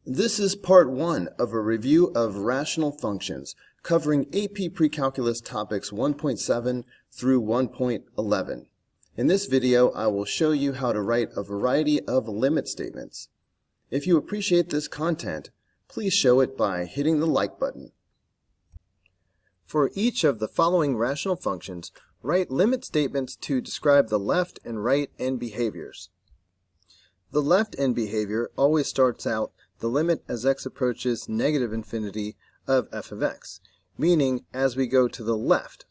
This is part 1 of a review of rational functions covering AP Precalculus topics 1.7 through 1.11. In this video, I will show you how to write a variety of limit statements. If you appreciate this content, please show it by hitting the like button. For each of the following rational functions, write limit statements to describe the left and right end behaviors. The left end behavior always starts out the limit as x approaches negative infinity of f of x, meaning as we go to the left.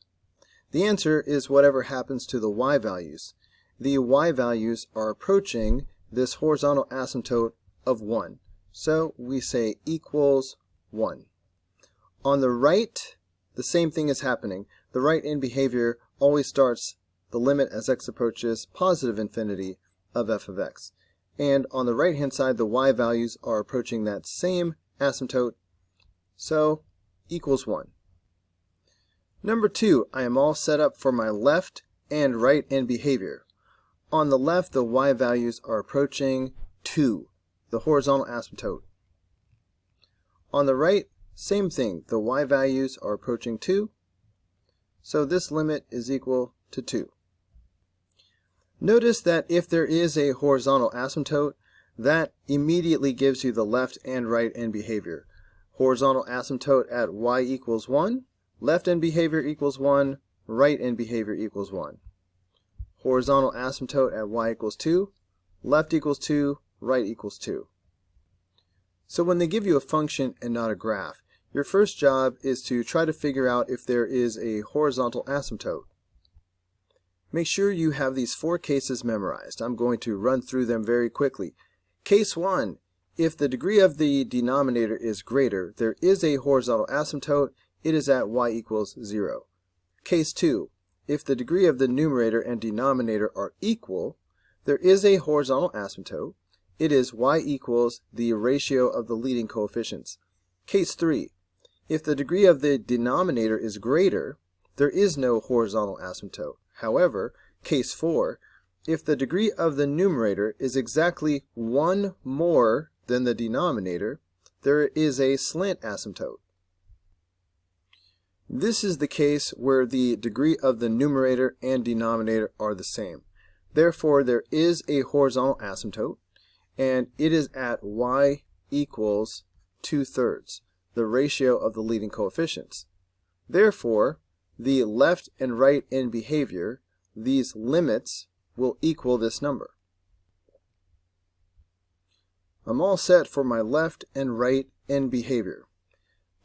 The answer is whatever happens to the y values. The y values are approaching this horizontal asymptote of 1, so we say equals 1. On the right, the same thing is happening. The right end behavior always starts the limit as x approaches positive infinity of f of x. And on the right hand side, the y values are approaching that same asymptote, so equals 1. Number 2, I am all set up for my left and right end behavior. On the left, the y values are approaching 2, the horizontal asymptote. On the right, same thing, the y values are approaching 2, so this limit is equal to 2. Notice that if there is a horizontal asymptote, that immediately gives you the left and right end behavior. Horizontal asymptote at y equals 1, left end behavior equals 1, right end behavior equals 1. Horizontal asymptote at y equals 2, left equals 2, right equals 2. So when they give you a function and not a graph, your first job is to try to figure out if there is a horizontal asymptote. Make sure you have these 4 cases memorized. I'm going to run through them very quickly. Case 1, if the degree of the denominator is greater, there is a horizontal asymptote, it is at y equals 0. Case 2, if the degree of the numerator and denominator are equal, there is a horizontal asymptote, it is y equals the ratio of the leading coefficients. Case 3, if the degree of the denominator is greater, there is no horizontal asymptote. However, case 4, if the degree of the numerator is exactly 1 more than the denominator, there is a slant asymptote. This is the case where the degree of the numerator and denominator are the same. Therefore, there is a horizontal asymptote, and it is at y equals 2/3, the ratio of the leading coefficients. Therefore, the left and right end behavior, these limits, will equal this number. I'm all set for my left and right end behavior.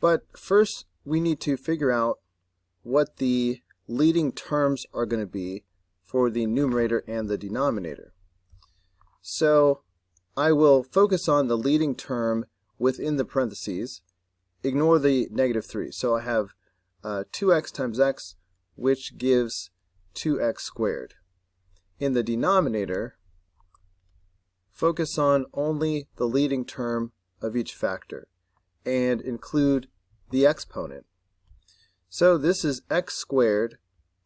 But first, we need to figure out what the leading terms are going to be for the numerator and the denominator. So I will focus on the leading term within the parentheses, ignore the -3. So I have 2x times x, which gives 2x squared. In the denominator, focus on only the leading term of each factor and include the exponent. So this is x squared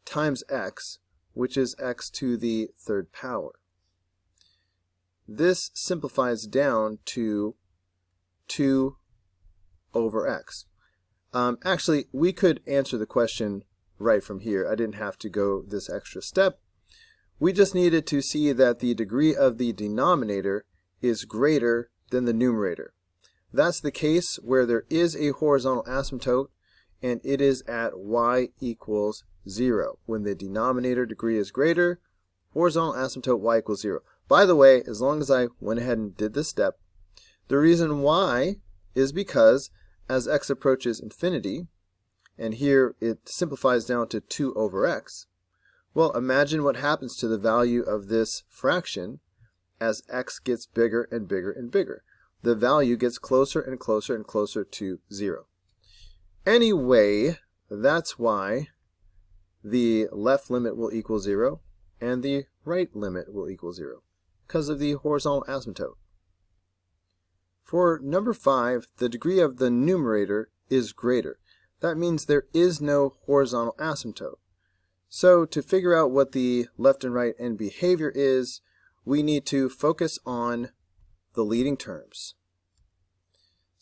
times x, which is x to the 3rd power. This simplifies down to 2 over x. Actually, we could answer the question right from here. I didn't have to go this extra step. We just needed to see that the degree of the denominator is greater than the numerator. That's the case where there is a horizontal asymptote, and it is at y equals 0. When the denominator degree is greater, horizontal asymptote y equals 0. By the way, as long as I went ahead and did this step, the reason why is because as x approaches infinity, and here it simplifies down to 2 over x, well, imagine what happens to the value of this fraction as x gets bigger and bigger and bigger. The value gets closer and closer and closer to 0. Anyway, that's why the left limit will equal 0 and the right limit will equal 0, because of the horizontal asymptote. For number 5, the degree of the numerator is greater. That means there is no horizontal asymptote. So to figure out what the left and right end behavior is, we need to focus on the leading terms.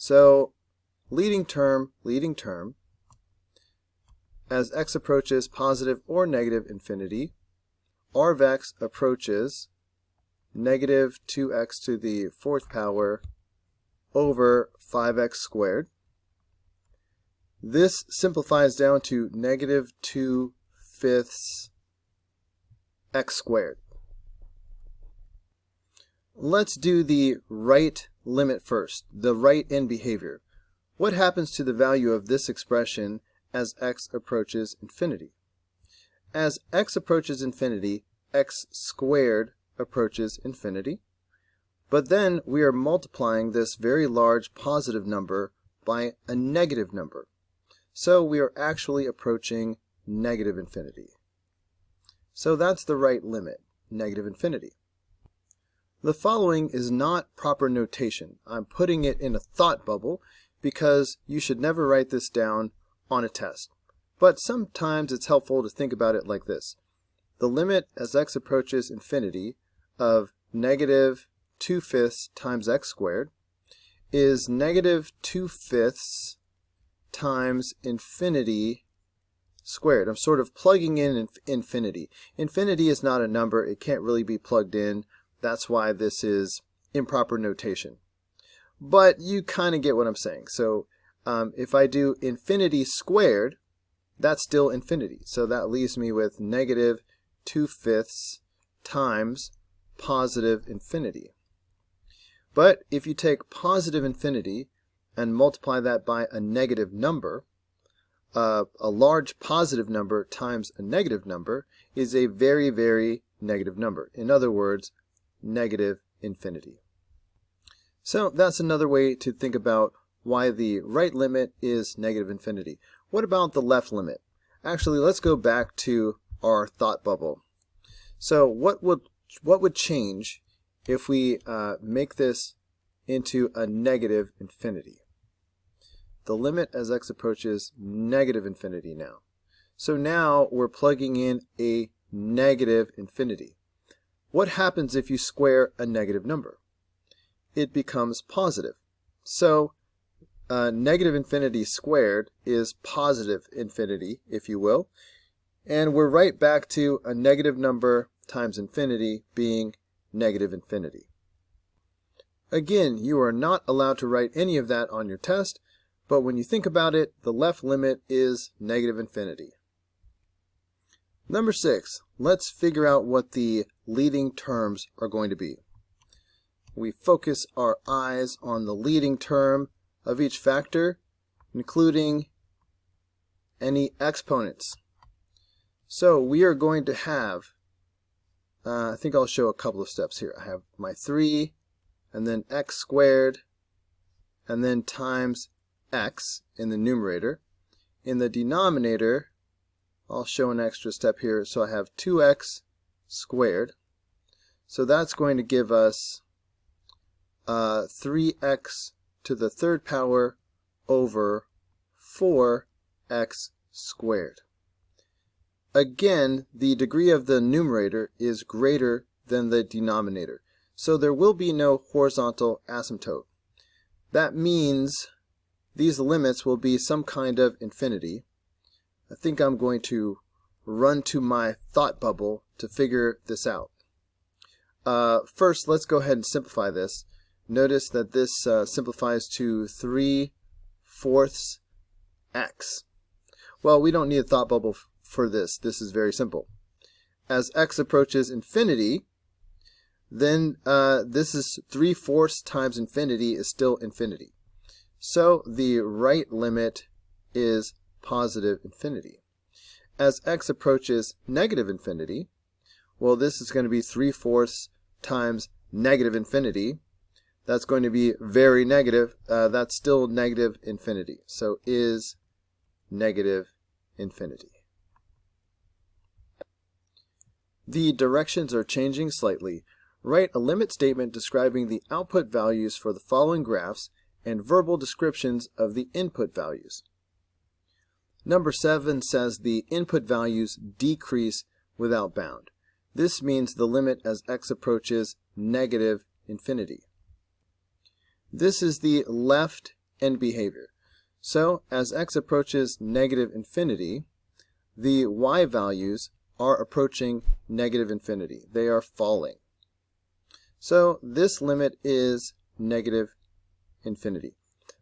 So leading term, as x approaches positive or negative infinity, r of x approaches negative 2x to the fourth power over 5x squared. This simplifies down to negative 2/5 x squared. Let's do the right limit first, the right end behavior. What happens to the value of this expression as x approaches infinity? As x approaches infinity, x squared approaches infinity. But then we are multiplying this very large positive number by a negative number. So we are actually approaching negative infinity. So that's the right limit, negative infinity. The following is not proper notation. I'm putting it in a thought bubble because you should never write this down on a test. But sometimes it's helpful to think about it like this. The limit as x approaches infinity of negative 2/5 times x squared is negative 2/5 times infinity squared. I'm sort of plugging in infinity. Infinity is not a number. It can't really be plugged in. That's why this is improper notation. But you kind of get what I'm saying. So if I do infinity squared, that's still infinity. So that leaves me with negative 2/5 times positive infinity. But if you take positive infinity and multiply that by a negative number, a large positive number times a negative number is a very, very negative number. In other words, negative infinity. So that's another way to think about why the right limit is negative infinity. What about the left limit? Actually, let's go back to our thought bubble. So what would change if we make this into a negative infinity? The limit as x approaches negative infinity now. So now we're plugging in a negative infinity. What happens if you square a negative number? It becomes positive. So negative infinity squared is positive infinity, if you will. And we're right back to a negative number times infinity being negative infinity. Again, you are not allowed to write any of that on your test, but when you think about it, the left limit is negative infinity. Number 6, let's figure out what the leading terms are going to be. We focus our eyes on the leading term of each factor, including any exponents. So we are going to have, I think I'll show a couple of steps here. I have my 3, and then x squared, and then times x in the numerator. In the denominator, I'll show an extra step here. So I have 2x squared. So that's going to give us 3x to the third power over 4x squared. Again, the degree of the numerator is greater than the denominator. So there will be no horizontal asymptote. That means these limits will be some kind of infinity. I think I'm going to run to my thought bubble to figure this out. First, let's go ahead and simplify this. Notice that this simplifies to 3/4 x. Well, we don't need a thought bubble for this. This is very simple. As x approaches infinity, then this is 3/4 times infinity is still infinity. So the right limit is positive infinity. As x approaches negative infinity, well, this is going to be 3/4 times negative infinity. That's going to be very negative. That's still negative infinity. So is negative infinity. The directions are changing slightly. Write a limit statement describing the output values for the following graphs and verbal descriptions of the input values. Number 7 says the input values decrease without bound. This means the limit as x approaches negative infinity. This is the left end behavior. So as x approaches negative infinity, the y values are approaching negative infinity. They are falling. So this limit is negative infinity.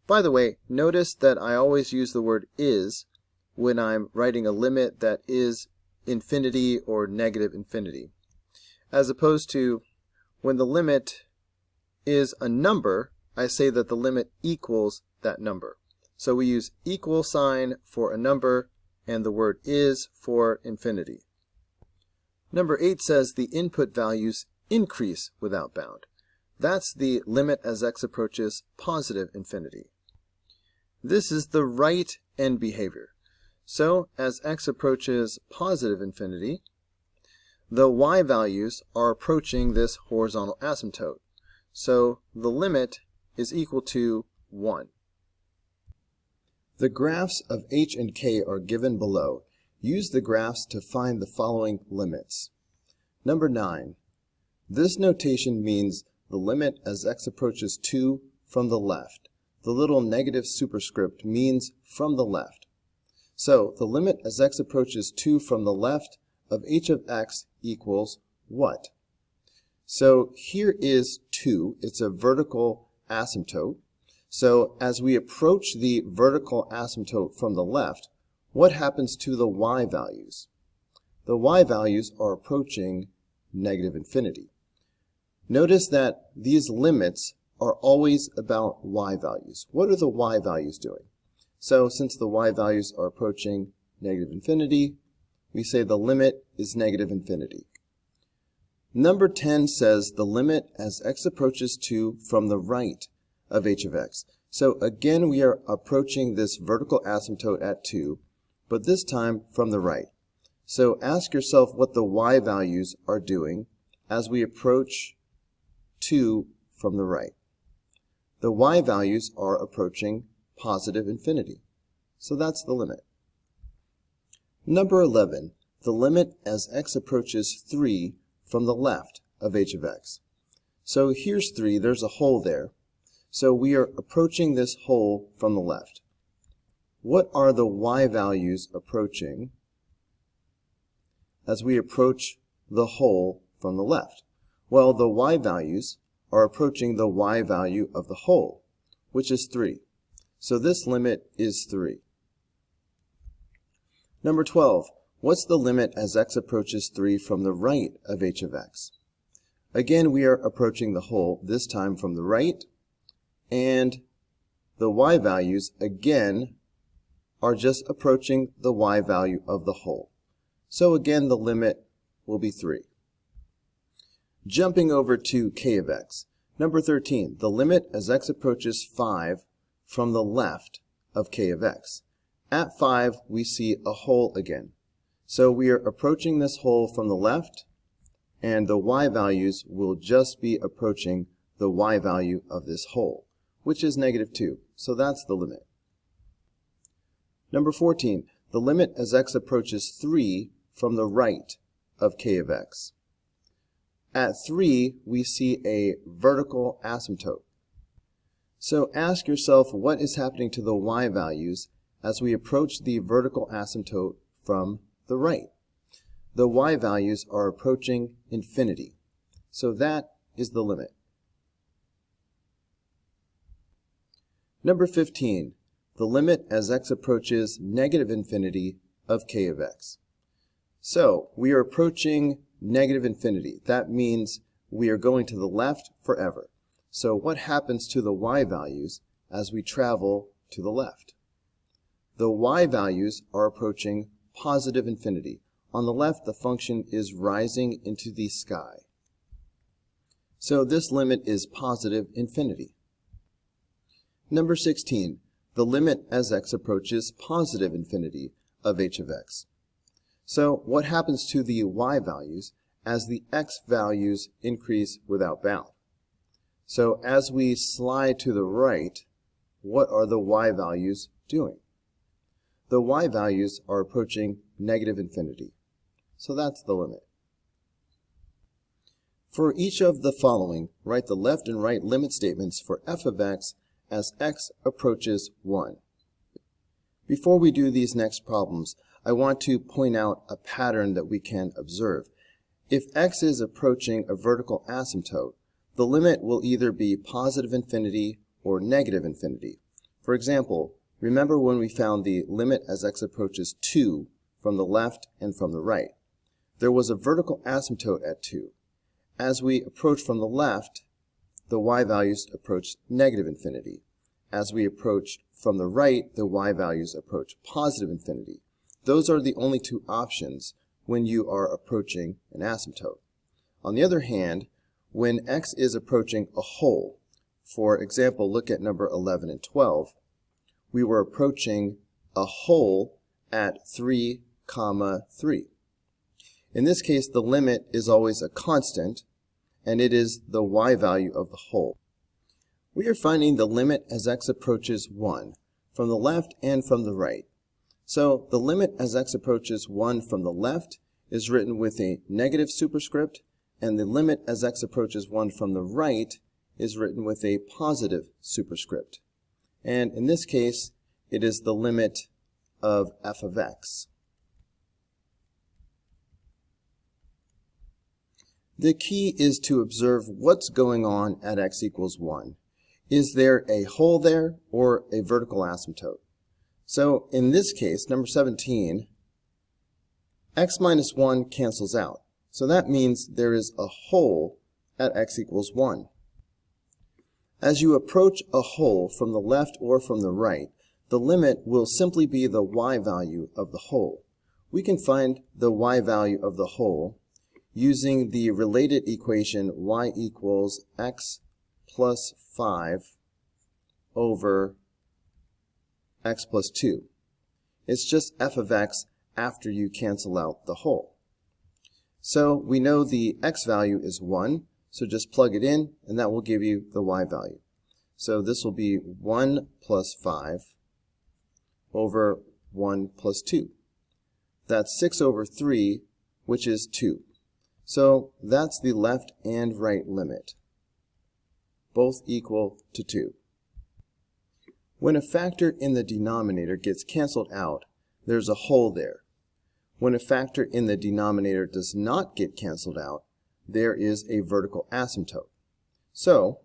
By the way, notice that I always use the word is when I'm writing a limit that is infinity or negative infinity, as opposed to when the limit is a number, I say that the limit equals that number. So we use equal sign for a number and the word is for infinity. Number 8 says the input values increase without bound. That's the limit as x approaches positive infinity. This is the right end behavior. So as x approaches positive infinity, the y values are approaching this horizontal asymptote. So the limit is equal to 1. The graphs of h and k are given below. Use the graphs to find the following limits. Number 9. This notation means the limit as x approaches 2 from the left. The little negative superscript means from the left. So the limit as x approaches 2 from the left of h of x equals what? So here is 2. It's a vertical asymptote. So as we approach the vertical asymptote from the left, what happens to the y values? The y values are approaching negative infinity. Notice that these limits are always about y values. What are the y values doing? So since the y values are approaching negative infinity, we say the limit is negative infinity. Number 10 says the limit as x approaches 2 from the right of h of x. So again, we are approaching this vertical asymptote at 2, but this time from the right. So ask yourself what the y values are doing as we approach 2 from the right. The y values are approaching positive infinity. So that's the limit. Number 11, the limit as x approaches 3 from the left of h of x. So here's 3, there's a hole there. So we are approaching this hole from the left. What are the y values approaching as we approach the hole from the left? Well, the y values are approaching the y value of the hole, which is 3. So this limit is 3. Number 12, what's the limit as x approaches 3 from the right of h of x? Again, we are approaching the hole, this time from the right, and the y values, again, are just approaching the y value of the hole. So again, the limit will be 3. Jumping over to k of x. Number 13, the limit as x approaches 5 from the left of k of x. At 5, we see a hole again. So we are approaching this hole from the left, and the y values will just be approaching the y value of this hole, which is negative 2. So that's the limit. Number 14, the limit as x approaches 3 from the right of k of x. At 3, we see a vertical asymptote. So ask yourself what is happening to the y values as we approach the vertical asymptote from the right. The y values are approaching infinity. So that is the limit. Number 15, the limit as x approaches negative infinity of k of x. So we are approaching negative infinity. That means we are going to the left forever. So what happens to the y values as we travel to the left? The y values are approaching positive infinity. On the left, the function is rising into the sky. So this limit is positive infinity. Number 16, the limit as x approaches positive infinity of h of x. So what happens to the y values as the x values increase without bound? So as we slide to the right, what are the y values doing? The y values are approaching negative infinity. So that's the limit. For each of the following, write the left and right limit statements for f of x as x approaches 1. Before we do these next problems, I want to point out a pattern that we can observe. If x is approaching a vertical asymptote, the limit will either be positive infinity or negative infinity. For example, remember when we found the limit as x approaches 2 from the left and from the right. There was a vertical asymptote at 2. As we approach from the left, the y values approach negative infinity. As we approach from the right, the y values approach positive infinity. Those are the only two options when you are approaching an asymptote. On the other hand, when x is approaching a hole, for example, look at number 11 and 12, we were approaching a hole at 3, 3. In this case, the limit is always a constant, and it is the y value of the hole. We are finding the limit as x approaches 1 from the left and from the right. So the limit as x approaches 1 from the left is written with a negative superscript, and the limit as x approaches 1 from the right is written with a positive superscript. And in this case, it is the limit of f of x. The key is to observe what's going on at x equals 1. Is there a hole there or a vertical asymptote? So in this case, number 17, x minus 1 cancels out. So that means there is a hole at x equals 1. As you approach a hole from the left or from the right, the limit will simply be the y value of the hole. We can find the y value of the hole using the related equation y equals x plus 5 over x plus 2. It's just f of x after you cancel out the hole. So we know the x value is 1, so just plug it in and that will give you the y value. So this will be 1 plus 5 over 1 plus 2. That's 6 over 3, which is 2. So that's the left and right limit, both equal to 2. When a factor in the denominator gets canceled out, there's a hole there. When a factor in the denominator does not get canceled out, there is a vertical asymptote. So,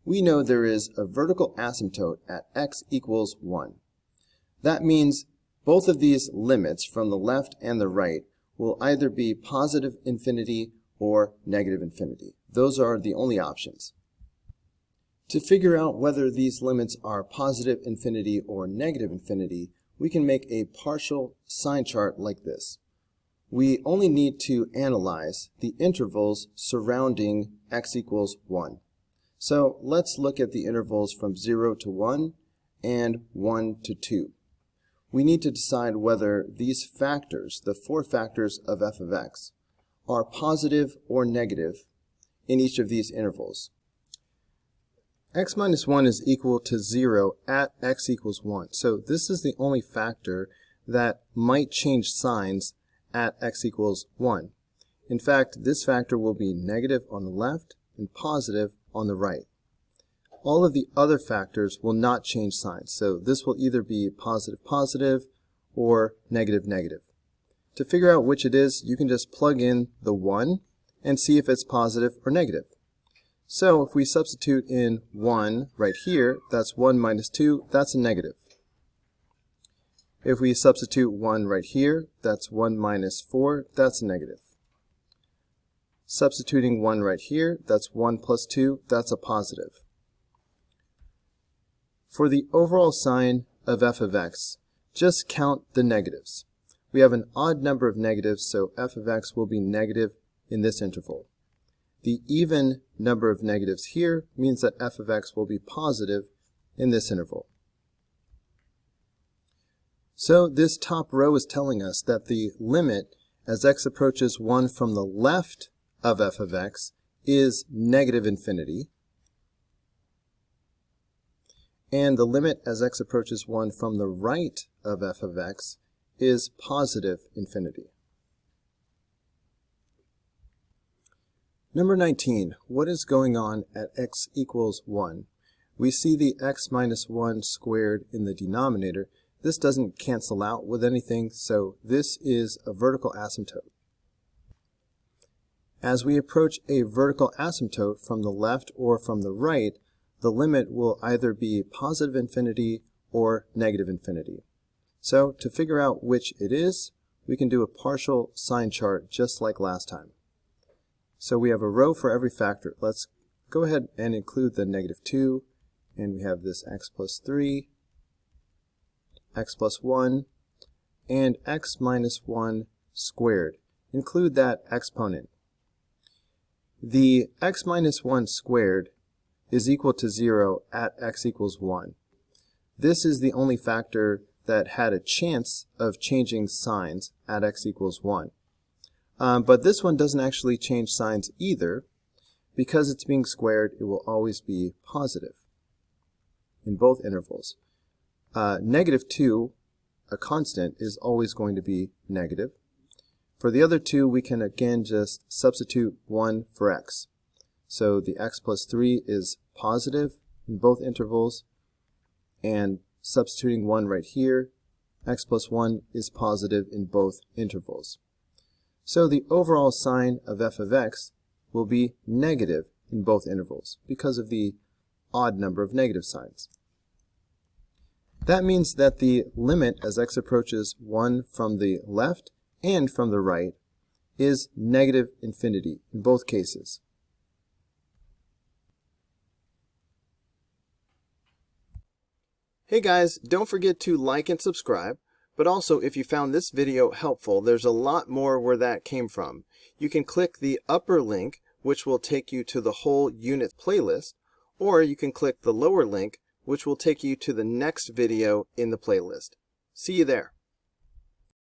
we know there is a vertical asymptote at x equals 1. That means both of these limits from the left and the right will either be positive infinity or negative infinity. Those are the only options. To figure out whether these limits are positive infinity or negative infinity, we can make a partial sign chart like this. We only need to analyze the intervals surrounding x equals 1. So let's look at the intervals from 0 to 1 and 1 to 2. We need to decide whether these factors, the 4 factors of f of x, are positive or negative in each of these intervals. X minus 1 is equal to 0 at x equals 1. So this is the only factor that might change signs at x equals 1. In fact, this factor will be negative on the left and positive on the right. All of the other factors will not change signs. So this will either be positive positive or negative negative. To figure out which it is, you can just plug in the 1 and see if it's positive or negative. So if we substitute in 1 right here, that's 1 minus 2, that's a negative. If we substitute 1 right here, that's 1 minus 4, that's a negative. Substituting 1 right here, that's 1 plus 2, that's a positive. For the overall sign of f of x, just count the negatives. We have an odd number of negatives, so f of x will be negative in this interval. The even number of negatives here means that f of x will be positive in this interval. So this top row is telling us that the limit as x approaches 1 from the left of f of x is negative infinity, and the limit as x approaches 1 from the right of f of x is positive infinity. Number 19, what is going on at x equals 1? we see the x minus 1 squared in the denominator. This doesn't cancel out with anything, so this is a vertical asymptote. As we approach a vertical asymptote from the left or from the right, the limit will either be positive infinity or negative infinity. So to figure out which it is, we can do a partial sign chart just like last time. So we have a row for every factor. Let's go ahead and include the negative 2, and we have this x plus 3, x plus 1, and x minus 1 squared. Include that exponent. The x minus 1 squared is equal to 0 at x equals 1. This is the only factor that had a chance of changing signs at x equals 1. But this one doesn't actually change signs either. Because it's being squared, it will always be positive in both intervals. Negative 2, a constant, is always going to be negative. For the other two, we can again just substitute 1 for x. So the x plus 3 is positive in both intervals, and substituting 1 right here, x plus 1 is positive in both intervals. So the overall sign of f of x will be negative in both intervals because of the odd number of negative signs. That means that the limit as x approaches 1 from the left and from the right is negative infinity in both cases. Hey guys, don't forget to like and subscribe, but also if you found this video helpful, there's a lot more where that came from. You can click the upper link, which will take you to the whole unit playlist, or you can click the lower link, which will take you to the next video in the playlist. See you there.